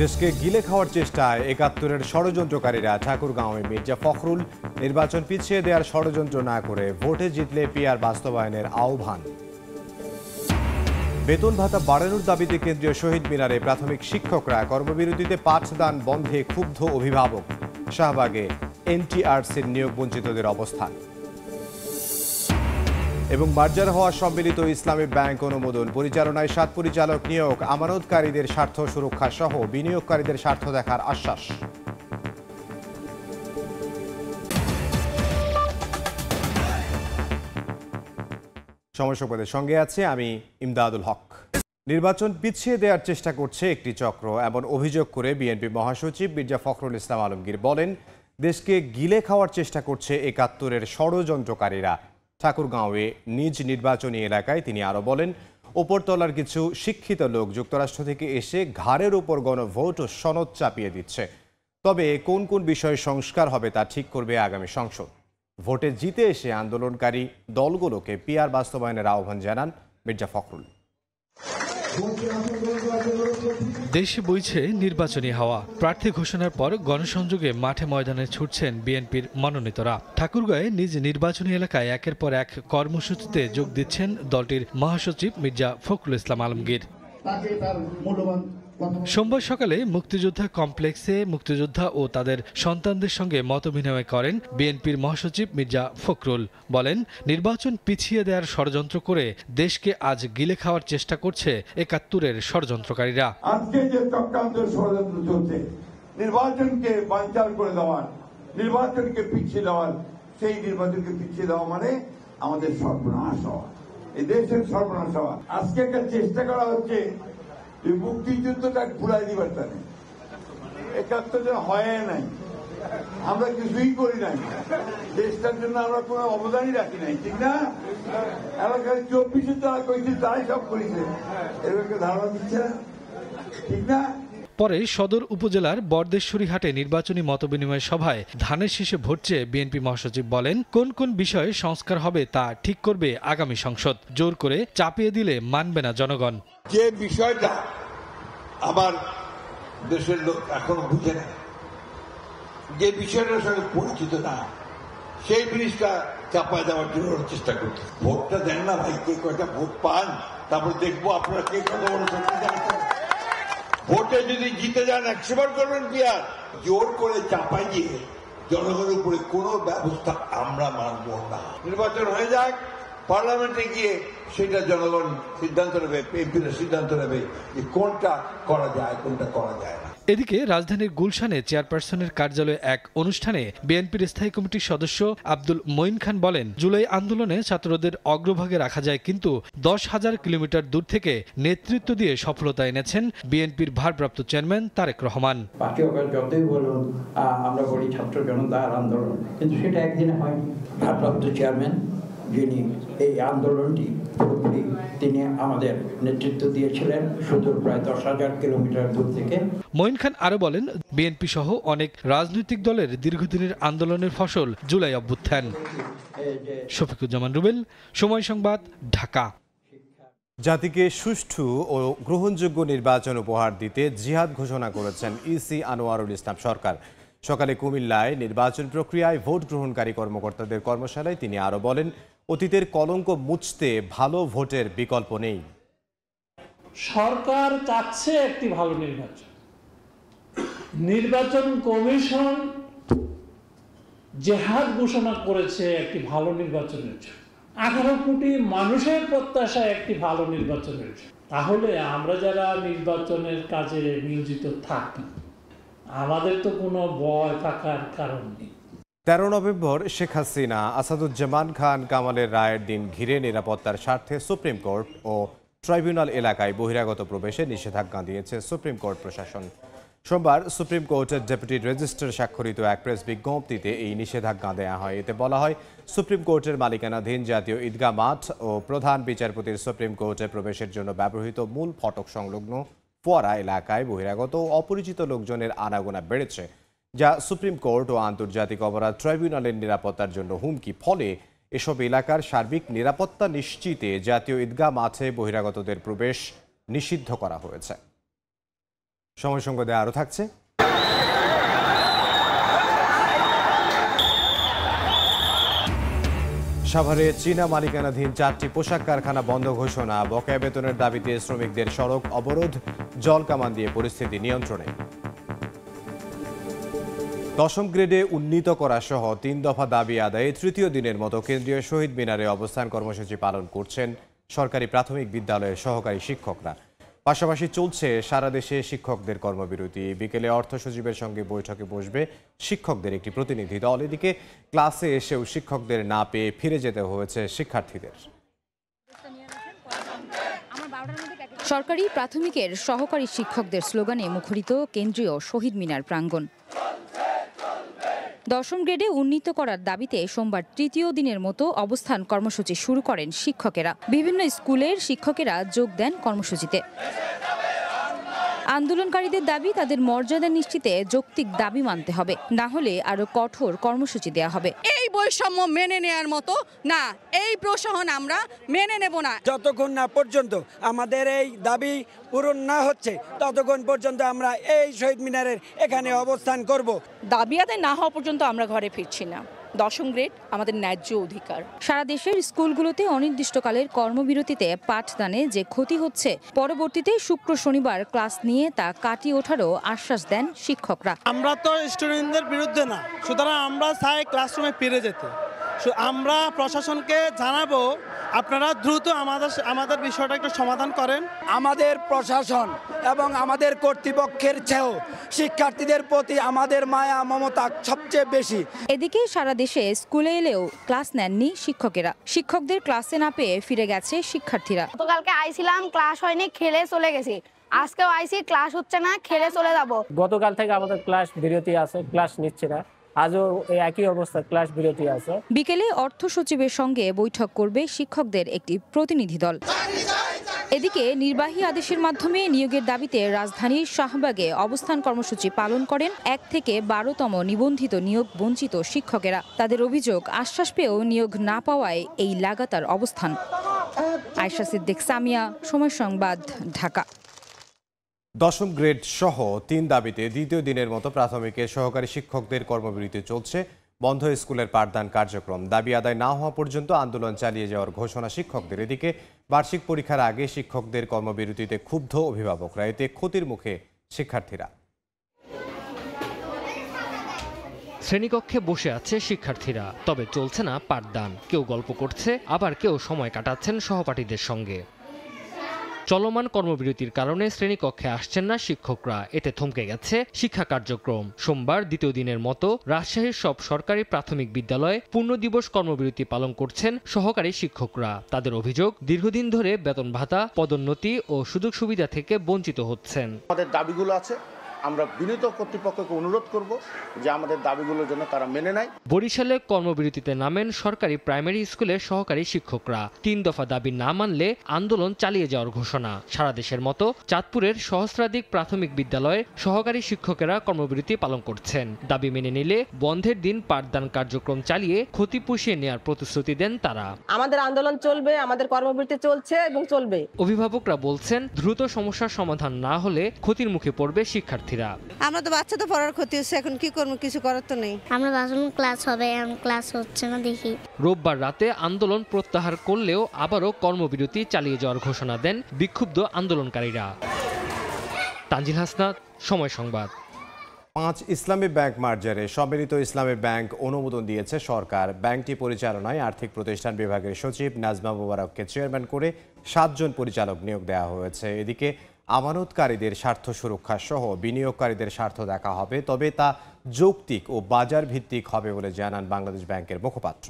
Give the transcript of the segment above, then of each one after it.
দেশকে গিলে খাওয়ার চেষ্টায় ৭১-এর ষড়যন্ত্রকারীরা ঠাকুরগাঁওয়ে মির্জা ফখরুল নির্বাচন পিছিয়ে দেওয়ার ষড়যন্ত্র না করে ভোটে জিতলে পিআর বাস্তবায়নের আহ্বান। বেতন ভাতা বাড়ানোর দাবিতে কেন্দ্রীয় শহীদ মিনারে প্রাথমিক শিক্ষকরা কর্মবিরতিতে পাঠদান বন্ধে ক্ষুব্ধ অভিভাবক। শাহবাগে এনটিআরসির নিয়োগ বঞ্চিতদের অবস্থান। এবং মার্জার হওয়া সম্মিলিত ইসলামী ব্যাংক অনুমোদন, পরিচালনায় ৭ পরিচালক নিয়োগ, আমানতকারীদের স্বার্থ সুরক্ষা সহ বিনিয়োগকারীদের স্বার্থ দেখার আশ্বাস। সময় সংবাদের সঙ্গে আছে আমি ইমদাদুল হক। নির্বাচন পিছিয়ে দেওয়ার চেষ্টা করছে একটি চক্র, এমন অভিযোগ করে বিএনপি মহাসচিব মির্জা ফখরুল ইসলাম আলমগীর বলেন, দেশকে গিলে খাওয়ার চেষ্টা করছে ৭১-এর ষড়যন্ত্রকারীরা। ঠাকুরগাঁওয়ে নিজ নির্বাচনী এলাকায় তিনি আরও বলেন, ওপরতলার কিছু শিক্ষিত লোক যুক্তরাষ্ট্র থেকে এসে ঘাড়ের উপর গণভোট ও সনদ চাপিয়ে দিচ্ছে। তবে কোন কোন বিষয়ে সংস্কার হবে তা ঠিক করবে আগামী সংসদ। ভোটে জিতে এসে আন্দোলনকারী দলগুলোকে পিআর বাস্তবায়নের আহ্বান জানান মির্জা ফখরুল। দেশে বইছে নির্বাচনী হাওয়া। প্রার্থী ঘোষণার পর গণসংযোগে মাঠে ময়দানে ছুটছেন বিএনপির মনোনীতরা। ঠাকুরগাঁয়ে নিজ নির্বাচনী এলাকায় একের পর এক কর্মসূচিতে যোগ দিচ্ছেন দলটির মহাসচিব মির্জা ফখরুল ইসলাম আলমগীর। সোমবার সকালে মুক্তিযোদ্ধা কমপ্লেক্সে মুক্তিযোদ্ধা ও তাদের সন্তানদের সঙ্গে মতবিনিময় করেন বিএনপির মহাসচিব মির্জা ফখরুল। বলেন, নির্বাচন পিছিয়ে দেওয়ার ষড়যন্ত্র করে দেশকে আজ গিলে খাওয়ার চেষ্টা করছে ৭১-এর ষড়যন্ত্রকারীরা। আজকে যে চক্রান্ত ষড়যন্ত্র চলছে, নির্বাচনকে বানচাল করে দেওয়ার, নির্বাচনকে পিছিয়ে দেওয়ার, সেই নির্বাচনকে পিছিয়ে দেওয়া মানে আমাদের সর্বনাশ হওয়া, এই দেশের সর্বনাশ হওয়া। আজকে একটা চেষ্টা করা হচ্ছে মুক্তিযুদ্ধটা ভুলাই দিবার টানে। ৭১ জন হয় নাই, আমরা কিছুই করি নাই, দেশটার জন্য আমরা কোনো অবদানই রাখি নাই, ঠিক না? এলাকায় ২৪ যারা করেছে তারাই সব করেছে, এদেরকে ধারণা দিচ্ছে না, ঠিক না? পরে সদর উপজেলার বরদেশ্বরী হাটে নির্বাচনী মতবিনিময় সভায় ধানের শীষে ভোট চেয়ে বিএনপি মহাসচিব বলেন, কোন কোন বিষয়ে সংস্কার হবে তা ঠিক করবে আগামী সংসদ। জোর করে চাপিয়ে দিলে মানবে না জনগণ। যে বিষয়টা আমার দেশের লোক এখনো বুঝে না, যে বিষয়টার সঙ্গে পরিচিত না, সেই জিনিসটা চাপায় দেওয়ার জন্য চেষ্টা করছে। ভোটটা দেন না ভাই, কে কয়টা ভোট পান, তারপর দেখবো আপনারা কে কত বড় শক্তি দেখাচ্ছেন। ভোটে যদি জিতে যান ১০০ বার করবেন পিআর। জোর করে চাপাই দিয়ে জনগণের উপরে কোনো ব্যবস্থা আমরা মানব না। নির্বাচন হয়ে যাক, পার্লামেন্টে গিয়ে সেটা জনগণ সিদ্ধান্ত নেবে, এমপিরা সিদ্ধান্ত নেবে যে কোনটা করা যায়, কোনটা করা যায় না। এদিকে রাজধানীর গুলশানে চেয়ারপারসনের কার্যালয়ে এক অনুষ্ঠানে বিএনপির স্থায়ী কমিটির সদস্য আব্দুল মঈন খান বলেন, জুলাই আন্দোলনে ছাত্রদের অগ্রভাগে রাখা যায়, কিন্তু ১০,০০০ কিলোমিটার দূর থেকে নেতৃত্ব দিয়ে সফলতা এনেছেন বিএনপির ভারপ্রাপ্ত চেয়ারম্যান তারেক রহমান। পার্টি যতই বলুন আমরা বলি ছাত্র জনতার আন্দোলন, কিন্তু সেটা একদিনে হয়নি। ভারপ্রাপ্ত চেয়ারম্যান যিনি এই আন্দোলনটি পুরোপুরি তিনি আমাদের নেতৃত্ব দিয়েছিলেন সুদূর প্রায় ১০,০০০ কিলোমিটার দূর থেকে। মঈন খান আরো বলেন, বিএনপি সহ অনেক রাজনৈতিক দলের দীর্ঘদিনের আন্দোলনের ফসল জুলাই অভ্যুত্থান। শফিকুজ্জামান রুবেল, সময় সংবাদ, ঢাকা। জাতিকে সুষ্ঠু ও গ্রহণযোগ্য নির্বাচন উপহার দিতে জিহাদ ঘোষণা করেছেন ইসি আনোয়ারুল ইসলাম সরকার। সকালে কুমিল্লায় নির্বাচন প্রক্রিয়ায় ভোট গ্রহণকারী কর্মকর্তাদের কর্মশালায় তিনি আরও বলেন, অতীতের কলঙ্ক মুছতে ভালো ভোটের বিকল্প নেই। সরকার চাচ্ছে একটি ভালো নির্বাচন। নির্বাচন কমিশন জিহাদ ঘোষণা করেছে একটি ভালো নির্বাচনের জন্য। ১৮ কোটি মানুষের প্রত্যাশা একটি ভালো নির্বাচনের জন্য। তাহলে আমরা যারা নির্বাচনের কাজে নিয়োজিত থাকি, আমাদের তো কোনো ভয় থাকার কারণ নেই। ১৩ নভেম্বর শেখ হাসিনা, আসাদুজ্জামান খান কামালের রায়ের দিন ঘিরে নিরাপত্তার স্বার্থে সুপ্রিম কোর্ট ও ট্রাইব্যুনাল এলাকায় বহিরাগত প্রবেশে নিষেধাজ্ঞা দিয়েছে সুপ্রিম কোর্ট প্রশাসন। সোমবার সুপ্রিম কোর্টের ডেপুটি রেজিস্ট্রার স্বাক্ষরিত এক প্রেস বিজ্ঞপ্তিতে এই নিষেধাজ্ঞা দেওয়া হয়। এতে বলা হয়, সুপ্রিম কোর্টের মালিকানাধীন জাতীয় ঈদগাহ মাঠ ও প্রধান বিচারপতির সুপ্রিম কোর্টে প্রবেশের জন্য ব্যবহৃত মূল ফটক সংলগ্ন ফোয়ারা এলাকায় বহিরাগত ও অপরিচিত লোকজনের আনাগোনা বেড়েছে, যা সুপ্রিম কোর্ট ও আন্তর্জাতিক অপরাধ ট্রাইব্যুনালের নিরাপত্তার জন্য হুমকি। ফলে এসব এলাকার সার্বিক নিরাপত্তা নিশ্চিতে জাতীয় ঈদগাহ মাঠে বহিরাগতদের প্রবেশ নিষিদ্ধ করা হয়েছে। সময় সংবাদে আরও থাকছে। সাভারে চীনা মালিকানাধীন 4টি পোশাক কারখানা বন্ধ ঘোষণা, বকেয়া বেতনের দাবিতে শ্রমিকদের সড়ক অবরোধ, জল কামান দিয়ে পরিস্থিতি নিয়ন্ত্রণে। 10ম গ্রেডে উন্নীত করা সহ 3 দফা দাবি আদায়ে তৃতীয় দিনের মতো কেন্দ্রীয় শহীদ মিনারে অবস্থান কর্মসূচি পালন করছেন সরকারি প্রাথমিক বিদ্যালয়ের সহকারী শিক্ষকরা। পাশাপাশি চলছে সারা দেশে শিক্ষকদের কর্মবিরতি। বিকেলে অর্থ সচিবের সঙ্গে বৈঠকে বসবে শিক্ষকদের একটি প্রতিনিধি দল। এদিকে ক্লাসে এসেও শিক্ষকদের না পেয়ে ফিরে যেতে হয়েছে শিক্ষার্থীদের। সরকারি প্রাথমিকের সহকারী শিক্ষকদের স্লোগানে মুখরিত কেন্দ্রীয় শহীদ মিনার প্রাঙ্গণ। 10ম গ্রেডে উন্নীত করার দাবিতে সোমবার তৃতীয় দিনের মতো অবস্থান কর্মসূচি শুরু করেন শিক্ষকেরা। বিভিন্ন স্কুলের শিক্ষকেরা যোগ দেন কর্মসূচিতে। আন্দোলনকারীদের দাবি, তাদের মর্যাদা নিশ্চিতে যৌক্তিক দাবি মানতে হবে, না হলে আরো কঠোর কর্মসূচি দেওয়া হবে। এই বৈষম্য মেনে নেওয়ার মতো না, এই প্রশাসন আমরা মেনে নেব না। যতক্ষণ না পর্যন্ত আমাদের এই দাবি পূরণ না হচ্ছে ততক্ষণ পর্যন্ত আমরা এই শহীদ মিনারের এখানে অবস্থান করব। দাবি আদায় না হওয়া পর্যন্ত আমরা ঘরে ফিরছি না। 10ম গ্রেড আমাদের ন্যায্য অধিকার। সারা দেশের স্কুলগুলোতে অনির্দিষ্টকালের কর্মবিরতিতে পাঠদানে যে ক্ষতি হচ্ছে, পরবর্তীতে শুক্র শনিবার ক্লাস নিয়ে তা কাটিয়ে ওঠারও আশ্বাস দেন শিক্ষকরা। আমরা তো স্টুডেন্টদের বিরুদ্ধে না, সুতরাং আমরা চাই ক্লাসরুমে ফিরে যেতে। আমরা প্রশাসনকে জানাবো আপনারা দ্রুত আমাদের বিষয়টা একটু সমাধান করেন। আমাদের প্রশাসন এবং আমাদের কর্তৃপক্ষের চেয়েও শিক্ষার্থীদের প্রতি আমাদের মায়া মমতা সবচেয়ে বেশি। এদিকে সারা দেশে স্কুলে এলেও ক্লাস নেননি শিক্ষকেরা। শিক্ষকদের ক্লাসে না পেয়ে ফিরে গেছে শিক্ষার্থীরা। গতকালকে আইছিলাম, ক্লাস হয়নি, খেলে চলে গেছি। আজকেও আইছি, ক্লাস হচ্ছে না, খেলে চলে যাব। গতকাল থেকে আমাদের ক্লাস বিরতি আছে, ক্লাস নিচ্ছে না। আজও এই একই অবস্থা, ক্লাস বিরতি আছে। বিকেলে অর্থ সচিবের সঙ্গে বৈঠক করবে শিক্ষকদের একটি প্রতিনিধি দল। এদিকে নির্বাহী আদেশের মাধ্যমে নিয়োগের দাবিতে রাজধানীর শাহবাগে অবস্থান কর্মসূচি পালন করেন 1 থেকে 12তম নিবন্ধিত নিয়োগ বঞ্চিত শিক্ষকেরা। তাদের অভিযোগ, আশ্বাস পেয়েও নিয়োগ না পাওয়ায় এই লাগাতার অবস্থান। আয়েশা সিদ্দিক, সামিয়া, সময় সংবাদ, ঢাকা। 10ম গ্রেড সহ 3 দাবিতে দ্বিতীয় দিনের মতো প্রাথমিকের সহকারী শিক্ষকদের কর্মবিরতি চলছে। বন্ধ স্কুলের পাঠদান কার্যক্রম। দাবি আদায় না হওয়া পর্যন্ত আন্দোলন চালিয়ে যাওয়ার ঘোষণা শিক্ষকদের। এদিকে বার্ষিক পরীক্ষার আগে শিক্ষকদের কর্মবিরতিতে ক্ষুব্ধ অভিভাবকরা, এতে ক্ষতির মুখে শিক্ষার্থীরা। শ্রেণীকক্ষে বসে আছে শিক্ষার্থীরা, তবে চলছে না পাঠদান। কেউ গল্প করছে, আবার কেউ সময় কাটাচ্ছেন সহপাঠীদের সঙ্গে। চলমান কর্মবিরতির কারণে শ্রেণীকক্ষে আসছেন না শিক্ষকরা, এতে থমকে গেছে শিক্ষা কার্যক্রম। সোমবার দ্বিতীয় দিনের মতো রাজশাহীর সব সরকারি প্রাথমিক বিদ্যালয়ে পূর্ণ দিবস কর্মবিরতি পালন করছেন সহকারী শিক্ষকরা। তাদের অভিযোগ, দীর্ঘদিন ধরে বেতন ভাতা, পদোন্নতি ও সুযোগ সুবিধা থেকে বঞ্চিত হচ্ছেন। আমাদের দাবিগুলো আছে, আমরা বিনীত কর্তৃপক্ষকে অনুরোধ করব যে আমাদের দাবিগুলোর জন্য তারা মেনে নেয়। বরিশালে কর্মবিরতিতে নামেন সরকারি প্রাইমারি স্কুলের সহকারী শিক্ষকরা। 3 দফা দাবি না মানলে আন্দোলন চালিয়ে যাওয়ার ঘোষণা। সারা দেশের মতো চাঁদপুরের সহস্রাধিক প্রাথমিক বিদ্যালয়ে সহকারী শিক্ষকেরা কর্মবিরতি পালন করছেন। দাবি মেনে নিলে বন্ধের দিন পাঠদান কার্যক্রম চালিয়ে ক্ষতি পুষিয়ে নেওয়ার প্রতিশ্রুতি দেন তারা। আমাদের আন্দোলন চলবে, আমাদের কর্মবিরতি চলছে এবং চলবে। অভিভাবকরা বলছেন, দ্রুত সমস্যার সমাধান না হলে ক্ষতির মুখে পড়বে শিক্ষার্থী। আমরা তো বাচ্চা তো পড়ার ক্ষতি হচ্ছে, এখন কি করবো, কিছু করার তো নেই। আমরা ভাবলাম ক্লাস হবে, এখন ক্লাস হচ্ছে না, দেখি। রোববার রাতে আন্দোলন প্রত্যাহার করলেও আবারও কর্মবিরতি চালিয়ে যাওয়ার ঘোষণা দেন বিক্ষুব্ধ আন্দোলনকারীরা। তানজিল হাসনাত, সময় সংবাদ। 5 ইসলামী ব্যাংক মার্জারে সম্মিলিত ইসলামী ব্যাংক অনুমোদন দিয়েছে সরকার। ব্যাংকটি পরিচালনায় আর্থিক প্রতিষ্ঠান বিভাগের সচিব নাজমা মোবারককে চেয়ারম্যান করে 7 জন পরিচালক নিয়োগ দেওয়া হয়েছে। এদিকে আমানতকারীদের স্বার্থ সুরক্ষা সহ বিনিয়োগকারীদের স্বার্থ দেখা হবে, তবে তা যৌক্তিক ও বাজার ভিত্তিক হবে বলে জানান বাংলাদেশ ব্যাংকের মুখপাত্র।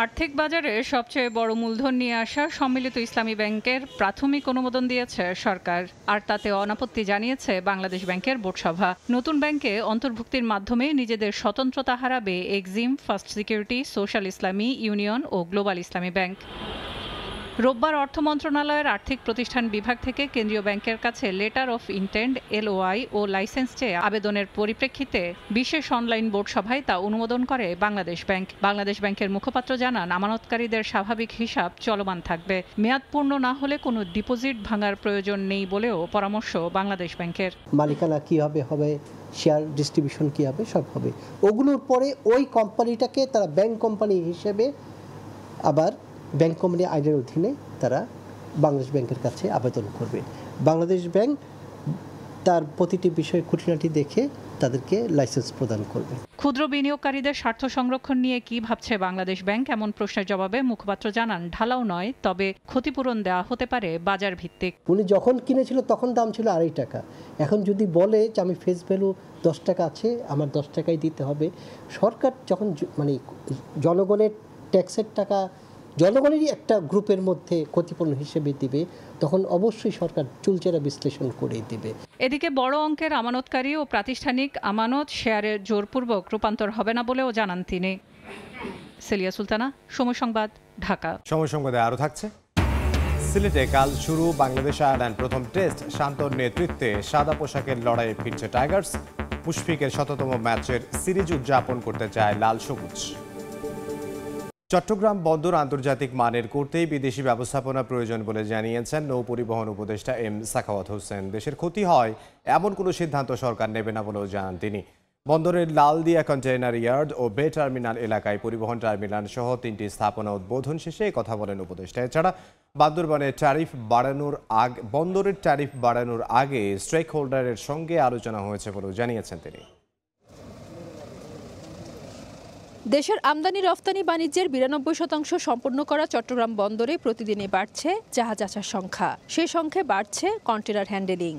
আর্থিক বাজারে সবচেয়ে বড় মূলধন নিয়ে আসা সম্মিলিত ইসলামী ব্যাংকের প্রাথমিক অনুমোদন দিয়েছে সরকার, আর তাতে অনাপত্তি জানিয়েছে বাংলাদেশ ব্যাংকের বোর্ডসভা। নতুন ব্যাংকে অন্তর্ভুক্তির মাধ্যমে নিজেদের স্বতন্ত্রতা হারাবে এক্সিম, ফার্স্ট সিকিউরিটি, সোশ্যাল ইসলামী ইউনিয়ন ও গ্লোবাল ইসলামী ব্যাংক। রোববার অর্থ মন্ত্রণালয়ের আর্থিক প্রতিষ্ঠান বিভাগ থেকে কেন্দ্রীয় ব্যাংকের কাছে লেটার অফ ইন্টেন্ট LOI ও লাইসেন্স চেয়ে আবেদনের পরিপ্রেক্ষিতে বিশেষ অনলাইন বোর্ড সভায় তা অনুমোদন করে বাংলাদেশ ব্যাংক। বাংলাদেশ ব্যাংকের মুখপাত্র জানান, আমানতকারীদের স্বাভাবিক হিসাব চলমান থাকবে। মেয়াদ পূর্ণ না হলে কোনো ডিপোজিট ভাঙার প্রয়োজন নেই বলেও পরামর্শ বাংলাদেশ ব্যাংকের। মালিকানা কীভাবে হবে, শেয়ার ডিস্ট্রিবিউশন কী হবে, সব হবে। ওগুলোর পরে ওই কোম্পানিটাকে তারা ব্যাংক কোম্পানি হিসেবে আবার ব্যাংক কোম্পানি আইনের অধীনে তারা বাংলাদেশ ব্যাংকের কাছে আবেদন করবে। বাংলাদেশ ব্যাংক তার প্রতিটি বিষয়ে খুঁটিনাটি দেখে তাদেরকে লাইসেন্স প্রদান করবে। ক্ষুদ্র বিনিয়োগকারীদের স্বার্থ সংরক্ষণ নিয়ে কি ভাবছে বাংলাদেশ ব্যাংক, এমন প্রশ্নের জবাবে মুখপাত্র জানান, ঢালাও নয়, তবে ক্ষতিপূরণ দেওয়া হতে পারে বাজার ভিত্তিক। উনি যখন কিনেছিল তখন দাম ছিল 2.5 টাকা। এখন যদি বলে যে আমি ফেস ভ্যালু 10 টাকা আছে, আমার 10 টাকাই দিতে হবে, সরকার যখন মানে জনগণের ট্যাক্সের টাকা জনগণেরই একটা গ্রুপের মধ্যে ক্ষতিপূরণ হিসেবে দিবে, তখন অবশ্যই সরকার চুলচেরা বিশ্লেষণ করে দিবে। এদিকে বড় অঙ্কের আমানতকারী ও প্রাতিষ্ঠানিক আমানত শেয়ারের জোরপূর্বক রূপান্তর হবে না বলেও জানান তিনি। সেলিয়া সুলতানা, সময় সংবাদ, ঢাকা। সময় সংবাদে আরও থাকছে। সিলেটে কাল শুরু বাংলাদেশ আয়ারল্যান্ড প্রথম টেস্ট। শান্তর নেতৃত্বে সাদা পোশাকের লড়াইয়ে ফিরছে টাইগার্স। মুশফিকের ১০০তম ম্যাচের সিরিজ উদযাপন করতে চায় লাল সবুজ। চট্টগ্রাম বন্দর আন্তর্জাতিক মানের করতেই বিদেশি ব্যবস্থাপনা প্রয়োজন বলে জানিয়েছেন নৌ পরিবহন উপদেষ্টা এম সাখাওয়াত হোসেন। দেশের ক্ষতি হয় এমন কোনো সিদ্ধান্ত সরকার নেবে না বলেও জানান তিনি। বন্দরের লালদিয়া কন্টেইনার ইয়ার্ড ও বে টার্মিনাল এলাকায় পরিবহন টার্মিনাল সহ 3টি স্থাপনা উদ্বোধন শেষে কথা বলেন উপদেষ্টা। এছাড়া বন্দরের ট্যারিফ বাড়ানোর আগে স্টেক হোল্ডারের সঙ্গে আলোচনা হয়েছে বলেও জানিয়েছেন তিনি। দেশের আমদানি রফতানি বাণিজ্যের 92% সম্পন্ন করা চট্টগ্রাম বন্দরে প্রতিদিনই বাড়ছে জাহাজ আসার সংখ্যা। সেই সঙ্গে বাড়ছে কন্টেইনার হ্যান্ডেলিং।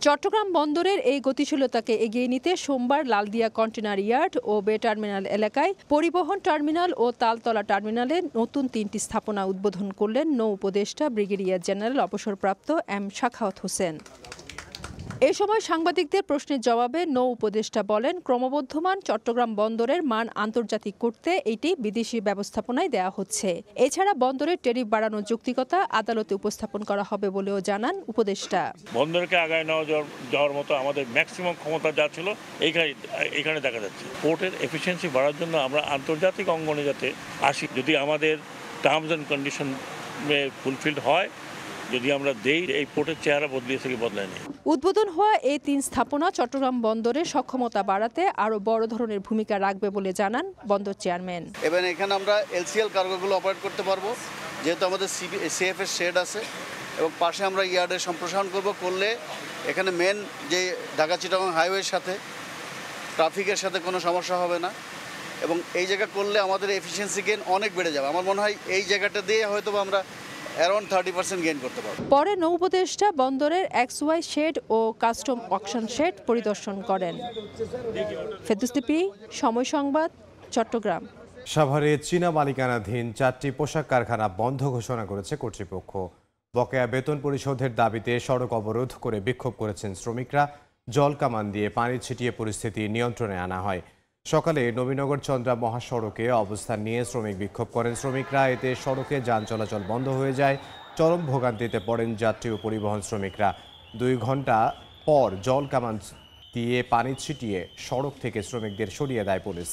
চট্টগ্রাম বন্দরের এই গতিশীলতাকে এগিয়ে নিতে সোমবার লালদিয়া কন্টেইনার ইয়ার্ড ও বে টার্মিনাল এলাকায় পরিবহন টার্মিনাল ও তালতলা টার্মিনালে নতুন 3টি স্থাপনা উদ্বোধন করলেন নৌ উপদেষ্টা ব্রিগেডিয়ার জেনারেল অবসরপ্রাপ্ত এম সাখাওয়াত হোসেন। এ সময় সাংবাদিকদের প্রশ্নের জবাবে নৌ উপদেষ্টা বলেন, ক্রমবর্ধমান চট্টগ্রাম বন্দরের মান আন্তর্জাতিক করতে এটি বিদেশি ব্যবস্থাপনায় দেওয়া হচ্ছে। এছাড়া বন্দরের ট্যারিফ বাড়ানোর যৌক্তিকতা আদালতে উপস্থাপন করা হবে বলেও জানান উপদেষ্টা। বন্দরকে আগায় নেওয়া যাওয়ার মতো আমাদের ম্যাক্সিমাম ক্ষমতা যা ছিল এখানে দেখা যাচ্ছে। পোর্টের এফিসিয়েন্সি বাড়ার জন্য আমরা আন্তর্জাতিক অঙ্গনে যাতে আসি, যদি আমাদের টার্মস অ্যান্ড কন্ডিশন ফুলফিলড হয়, যদি আমরা দেই, এই পোর্টের চেহারা বদলিয়েছে কি বদলায়নি। উদ্বোধন হওয়া এই 3 স্থাপনা চট্টগ্রাম বন্দরের সক্ষমতা বাড়াতে আরও বড় ধরনের ভূমিকা রাখবে বলে জানান বন্দর চেয়ারম্যান। এবং এখানে আমরা LCL কার্গোগুলো অপারেট করতে পারবো, যেহেতু আমাদের CFS শেড আছে, এবং পাশে আমরা ইয়ার্ডের সম্প্রসারণ করলে এখানে মেন যে ঢাকা চিটাগং হাইওয়ের সাথে ট্রাফিকের সাথে কোনো সমস্যা হবে না, এবং এই জায়গা করলে আমাদের এফিসিয়েন্সি গেইন অনেক বেড়ে যাবে। আমার মনে হয় এই জায়গাটা দিয়ে হয়তো আমরা অ্যারাউন্ড 30% গেইন করতে পারব। পরে নৌ উপদেষ্টা বন্দরের XY শেড ও কাস্টম অকশন শেড পরিদর্শন করেন। ফেরদৌস লিপি, সময় সংবাদ, চট্টগ্রাম। সাভারে চীনা মালিকানাধীন 4টি পোশাক কারখানা বন্ধ ঘোষণা করেছে কর্তৃপক্ষ। বকেয়া বেতন পরিশোধের দাবিতে সড়ক অবরোধ করে বিক্ষোভ করেছেন শ্রমিকরা। জল কামান দিয়ে পানি ছিটিয়ে পরিস্থিতি নিয়ন্ত্রণে আনা হয়। সকালে নবীনগর চন্দ্রা মহাসড়কে অবস্থান নিয়ে শ্রমিক বিক্ষোভ করেন শ্রমিকরা। এতে সড়কে যান চলাচল বন্ধ হয়ে যায়। চরম ভোগান্তিতে পড়েন যাত্রী ও পরিবহন শ্রমিকরা। 2 ঘন্টা পর জল কামান দিয়ে পানি ছিটিয়ে সড়ক থেকে শ্রমিকদের সরিয়ে দেয় পুলিশ।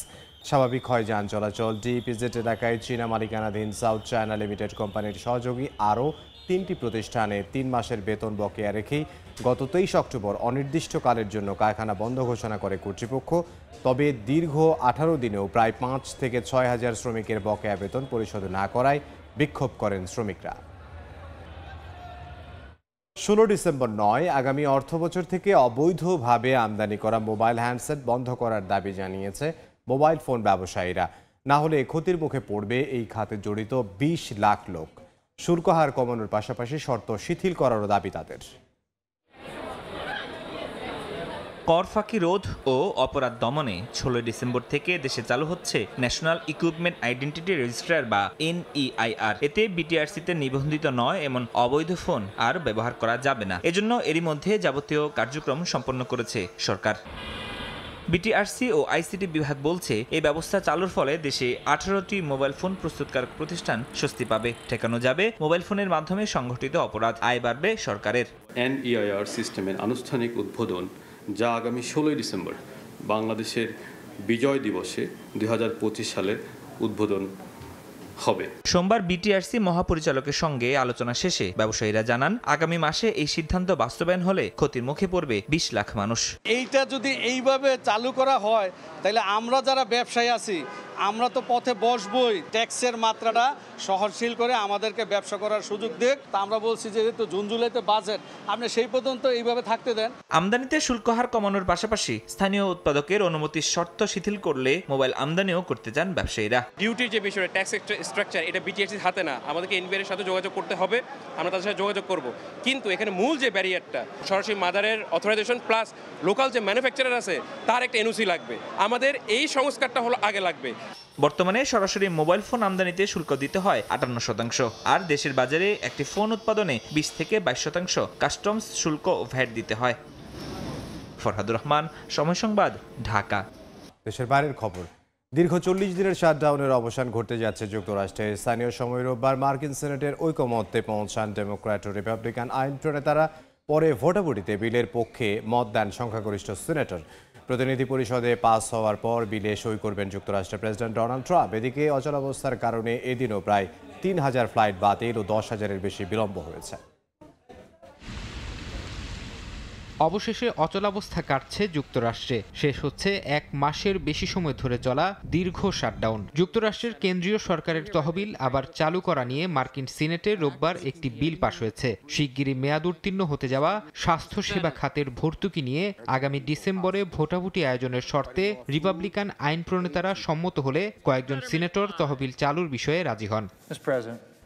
স্বাভাবিক হয় যান চলাচল। ডিপিজেড এলাকায় চীনা মালিকানাধীন সাউথ চায়না লিমিটেড কোম্পানির সহযোগী আরও 3টি প্রতিষ্ঠানে 3 মাসের বেতন বকেয়া রেখেই গত 23 অক্টোবর অনির্দিষ্টকালের জন্য কারখানা বন্ধ ঘোষণা করে কর্তৃপক্ষ। তবে দীর্ঘ 18 দিনেও প্রায় 5 থেকে 6 হাজার শ্রমিকের বকেয়া বেতন পরিশোধ না করায় বিক্ষোভ করেন শ্রমিকরা। 16 ডিসেম্বর নয়, আগামী অর্থবছর থেকে অবৈধভাবে আমদানি করা মোবাইল হ্যান্ডসেট বন্ধ করার দাবি জানিয়েছে মোবাইল ফোন ব্যবসায়ীরা। না হলে ক্ষতির মুখে পড়বে এই খাতে জড়িত 20 লাখ লোক। শুল্ক হার কমানোর পাশাপাশি শর্ত শিথিল করারও দাবি তাদের। কর ফাঁকি রোধ ও অপরাধ দমনে 16 ডিসেম্বর থেকে দেশে চালু হচ্ছে ন্যাশনাল ইকুইপমেন্ট আইডেন্টিটি রেজিস্ট্রার বা NEIR। এতে BTRC-তে নিবন্ধিত নয় এমন অবৈধ ফোন আর ব্যবহার করা যাবে না। এজন্য এরই মধ্যে যাবতীয় কার্যক্রম সম্পন্ন করেছে সরকার। বিটিআরসি ও আইসিটি বিভাগ বলছে এই ব্যবস্থা চালুর ফলে দেশে 18টি মোবাইল ফোন প্রস্তুতকারক প্রতিষ্ঠান স্বস্তি পাবে। ঠেকানো যাবে মোবাইল ফোনের মাধ্যমে সংঘটিত অপরাধ, আয় বাড়বে সরকারের। NEIR সিস্টেমের আনুষ্ঠানিক উদ্বোধন, যা আগামী 16 ডিসেম্বর বাংলাদেশের বিজয় দিবসে 2025 সালে উদ্বোধন হবে। সোমবার বিটিআরসি মহাপরিচালকের সঙ্গে আলোচনা শেষে ব্যবসায়ীরা জানান, আগামী মাসে এই সিদ্ধান্ত বাস্তবায়ন হলে ক্ষতির মুখে পড়বে 20 লাখ মানুষ। এইটা যদি এইভাবে চালু করা হয় তাহলে আমরা যারা ব্যবসায়ী আছি আমরা তো পথে বসবই। ট্যাক্সের মাত্রাটা সহনশীল করে আমাদেরকে ব্যবসা করার সুযোগ দেখ। তা আমরা বলছি যে যেহেতু জুন জুলাইতে বাজেট, আপনি সেই পর্যন্ত এইভাবে থাকতে দেন। আমদানিতে শুল্ক হার কমানোর পাশাপাশি স্থানীয় উৎপাদকের অনুমতির শর্ত শিথিল করলে মোবাইল আমদানিও করতে চান ব্যবসায়ীরা। ডিউটির যে বিষয়টা, ট্যাক্স স্ট্রাকচার, এটা বিটিআরসির হাতে না, আমাদেরকে এনবিআর এর সাথে যোগাযোগ করতে হবে, আমরা তাদের সাথে যোগাযোগ করব। কিন্তু এখানে মূল যে ব্যারিয়ারটা, সরাসরি মাদারের অথরাইজেশন প্লাস লোকাল যে ম্যানুফ্যাকচারার আছে তার একটা এনওসি লাগবে। আমাদের এই সংস্কারটা হলো আগে লাগবে। বর্তমানে সরাসরি মোবাইল ফোন আমদানিতে শুল্ক দিতে হয় 58%, আর দেশের বাজারে একটি ফোন উৎপাদনে 20 থেকে 22% কাস্টমস শুল্ক ও ভ্যাট দিতে হয়। ফরহাদুর রহমান, সময় সংবাদ, ঢাকা। দেশের বাইরের খবর। দীর্ঘ 40 দিনের শাটডাউনের অবসান ঘটতে যাচ্ছে যুক্তরাষ্ট্রে। স্থানীয় সময় রোববার মার্কিন সিনেটের ঐকমত্যে পৌঁছান ডেমোক্র্যাট ও রিপাবলিকান আইন প্রণেতারা। পরে ভোটাভুটিতে বিলের পক্ষে মত দেন সংখ্যাগরিষ্ঠ সিনেটর। প্রতিনিধি পরিষদে পাস হওয়ার পর বিলে সই করবেন যুক্তরাষ্ট্রের প্রেসিডেন্ট ডোনাল্ড ট্রাম্প। এদিকে অচলাবস্থার কারণে এদিনও প্রায় 3000 ফ্লাইট বাতিল ও 10,000-এর বেশি বিলম্ব হয়েছে। অবশেষে অচলাবস্থা কাটছে যুক্তরাষ্ট্রে। শেষ হচ্ছে 1 মাসের বেশি সময় ধরে চলা দীর্ঘ শাটডাউন। যুক্তরাষ্ট্রের কেন্দ্রীয় সরকারের তহবিল আবার চালু করা নিয়ে মার্কিন সিনেটে রোববার একটি বিল পাশ হয়েছে। শিগগিরই মেয়াদ উত্তীর্ণ হতে যাওয়া স্বাস্থ্যসেবা খাতের ভর্তুকি নিয়ে আগামী ডিসেম্বরে ভোটাভুটি আয়োজনের শর্তে রিপাবলিকান আইন প্রণেতারা সম্মত হলে কয়েকজন সিনেটর তহবিল চালুর বিষয়ে রাজি হন।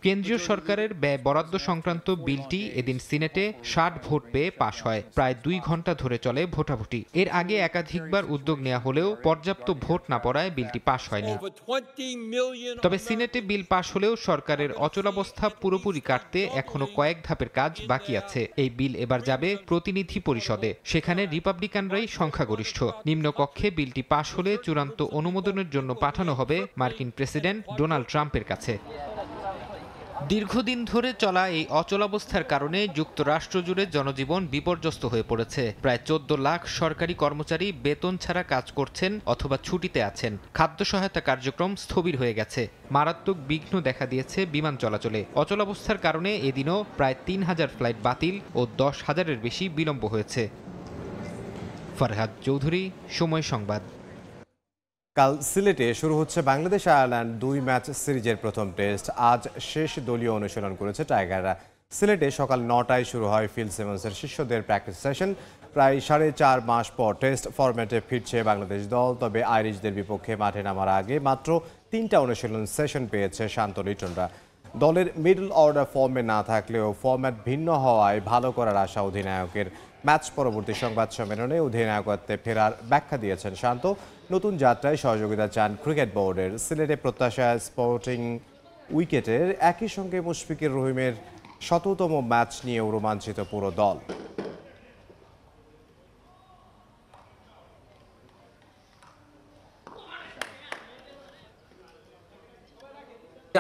কেন্দ্রীয় সরকারের ব্যয় বরাদ্দ সংক্রান্ত বিলটি এদিন সিনেটে 60 ভোট পেয়ে পাশ হয়। প্রায় 2 ঘন্টা ধরে চলে ভোটাভুটি। এর আগে একাধিকবার উদ্যোগ নেওয়া হলেও পর্যাপ্ত ভোট না পড়ায় বিলটি পাশ হয়নি। তবে সিনেটে বিল পাশ হলেও সরকারের অচলাবস্থা পুরোপুরি কাটতে এখনো কয়েক ধাপের কাজ বাকি আছে। এই বিল এবার যাবে প্রতিনিধি পরিষদে, সেখানে রিপাবলিকানরাই সংখ্যাগরিষ্ঠ। নিম্নকক্ষে বিলটি পাশ হলে চূড়ান্ত অনুমোদনের জন্য পাঠানো হবে মার্কিন প্রেসিডেন্ট ডোনাল্ড ট্রাম্পের কাছে। দীর্ঘদিন ধরে চলা এই অচলাবস্থার কারণে যুক্তরাষ্ট্র জুড়ে জনজীবন বিপর্যস্ত হয়ে পড়েছে। প্রায় 14 লাখ সরকারি কর্মচারী বেতন ছাড়া কাজ করছেন অথবা ছুটিতে আছেন। খাদ্য সহায়তা কার্যক্রম স্থবির হয়ে গেছে। মারাত্মক বিঘ্ন দেখা দিয়েছে বিমান চলাচলে। অচলাবস্থার কারণে এদিনও প্রায় 3000 ফ্লাইট বাতিল ও 10,000-এর বেশি বিলম্ব হয়েছে। ফরহাদ চৌধুরী, সময় সংবাদ। কাল সিলেটে শুরু হচ্ছে বাংলাদেশ আয়ারল্যান্ড 2 ম্যাচ সিরিজের প্রথম টেস্ট। আজ শেষ দলীয় অনুশীলন করেছে টাইগাররা। সিলেটে সকাল 9টায় শুরু হয় ফিল সিমন্সের শিষ্যদের প্র্যাকটিস সেশন। প্রায় 4.5 মাস পর টেস্ট ফরম্যাটে ফিরছে বাংলাদেশ দল। তবে আইরিশদের বিপক্ষে মাঠে নামার আগে মাত্র 3টা অনুশীলন সেশন পেয়েছে শান্ত লিটনরা। দলের মিডল অর্ডার ফর্মে না থাকলেও ফরম্যাট ভিন্ন হওয়ায় ভালো করার আশা অধিনায়কের। ম্যাচ পরবর্তী সংবাদ সম্মেলনে অধিনায়কত্বে ফেরার ব্যাখ্যা দিয়েছেন শান্ত। নতুন যাত্রায় সহযোগিতা চান ক্রিকেট বোর্ডের। সিলেটে প্রত্যাশা স্পোর্টিং উইকেটের, একই সঙ্গে মুশফিকুর রহিমের 100তম ম্যাচ নিয়েও রোমাঞ্চিত পুরো দল।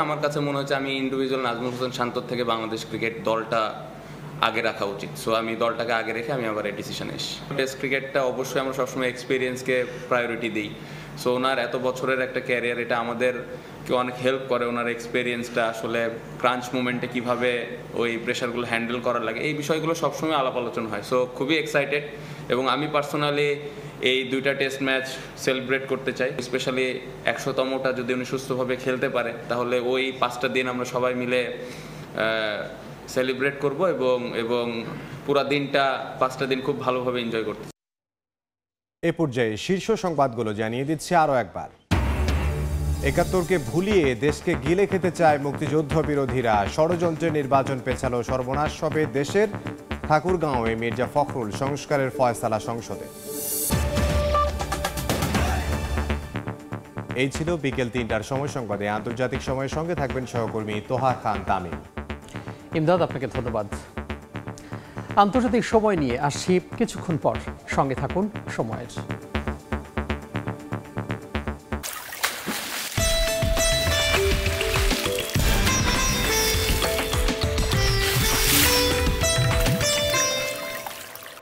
আমার কাছে মনে হচ্ছে আমি ইন্ডিভিজুয়াল নাজমুল হোসেন শান্তর থেকে বাংলাদেশ ক্রিকেট দলটা আগে রাখা উচিত। সো আমি দলটাকে আগে রেখে আমি আবার এই ডিসিশনে এসেছি। টেস্ট ক্রিকেটটা অবশ্যই আমরা সবসময় এক্সপিরিয়েন্সকে প্রায়োরিটি দিই। সো ওনার এত বছরের একটা ক্যারিয়ার, এটা আমাদেরকে অনেক হেল্প করে। ওনার এক্সপিরিয়েন্সটা আসলে ক্রাঞ্চ মুমেন্টে কীভাবে ওই প্রেশারগুলো হ্যান্ডেল করার লাগে, এই বিষয়গুলো সবসময় আলাপ আলোচনা হয়। সো খুবই এক্সাইটেড এবং আমি পার্সোনালি এই 2টা টেস্ট ম্যাচ সেলিব্রেট করতে চাই। স্পেশালি 100তমটা যদি উনি সুস্থভাবে খেলতে পারে তাহলে ওই 5টা দিন আমরা সবাই মিলে সেলিব্রেট করব এবং পুরো দিনটা 5টা দিন খুব ভালোভাবে এনজয় করতে। এ পর্যায়ে শীর্ষ সংবাদগুলো জানিয়ে দিচ্ছি আরও একবার। 71কে ভুলিয়ে দেশকে গিলে খেতে চায় মুক্তিযুদ্ধ বিরোধীরা। ষড়যন্ত্রে নির্বাচন পেছালো সর্বনাশ হবে দেশের। ঠাকুরগাঁওয়ে মির্জা ফখরুল সংস্কারের ফয়সালা সংসদে। এই ছিল বিকেল 3টার সময় সংবাদে। আন্তর্জাতিক সময়ের সঙ্গে থাকবেন সহকর্মী তোহা খান তামিম। ইমদাদ, আপনাকে ধন্যবাদ। আন্তর্জাতিক সময় নিয়ে আসছি কিছুক্ষণ পর, সঙ্গে থাকুন সময়ের।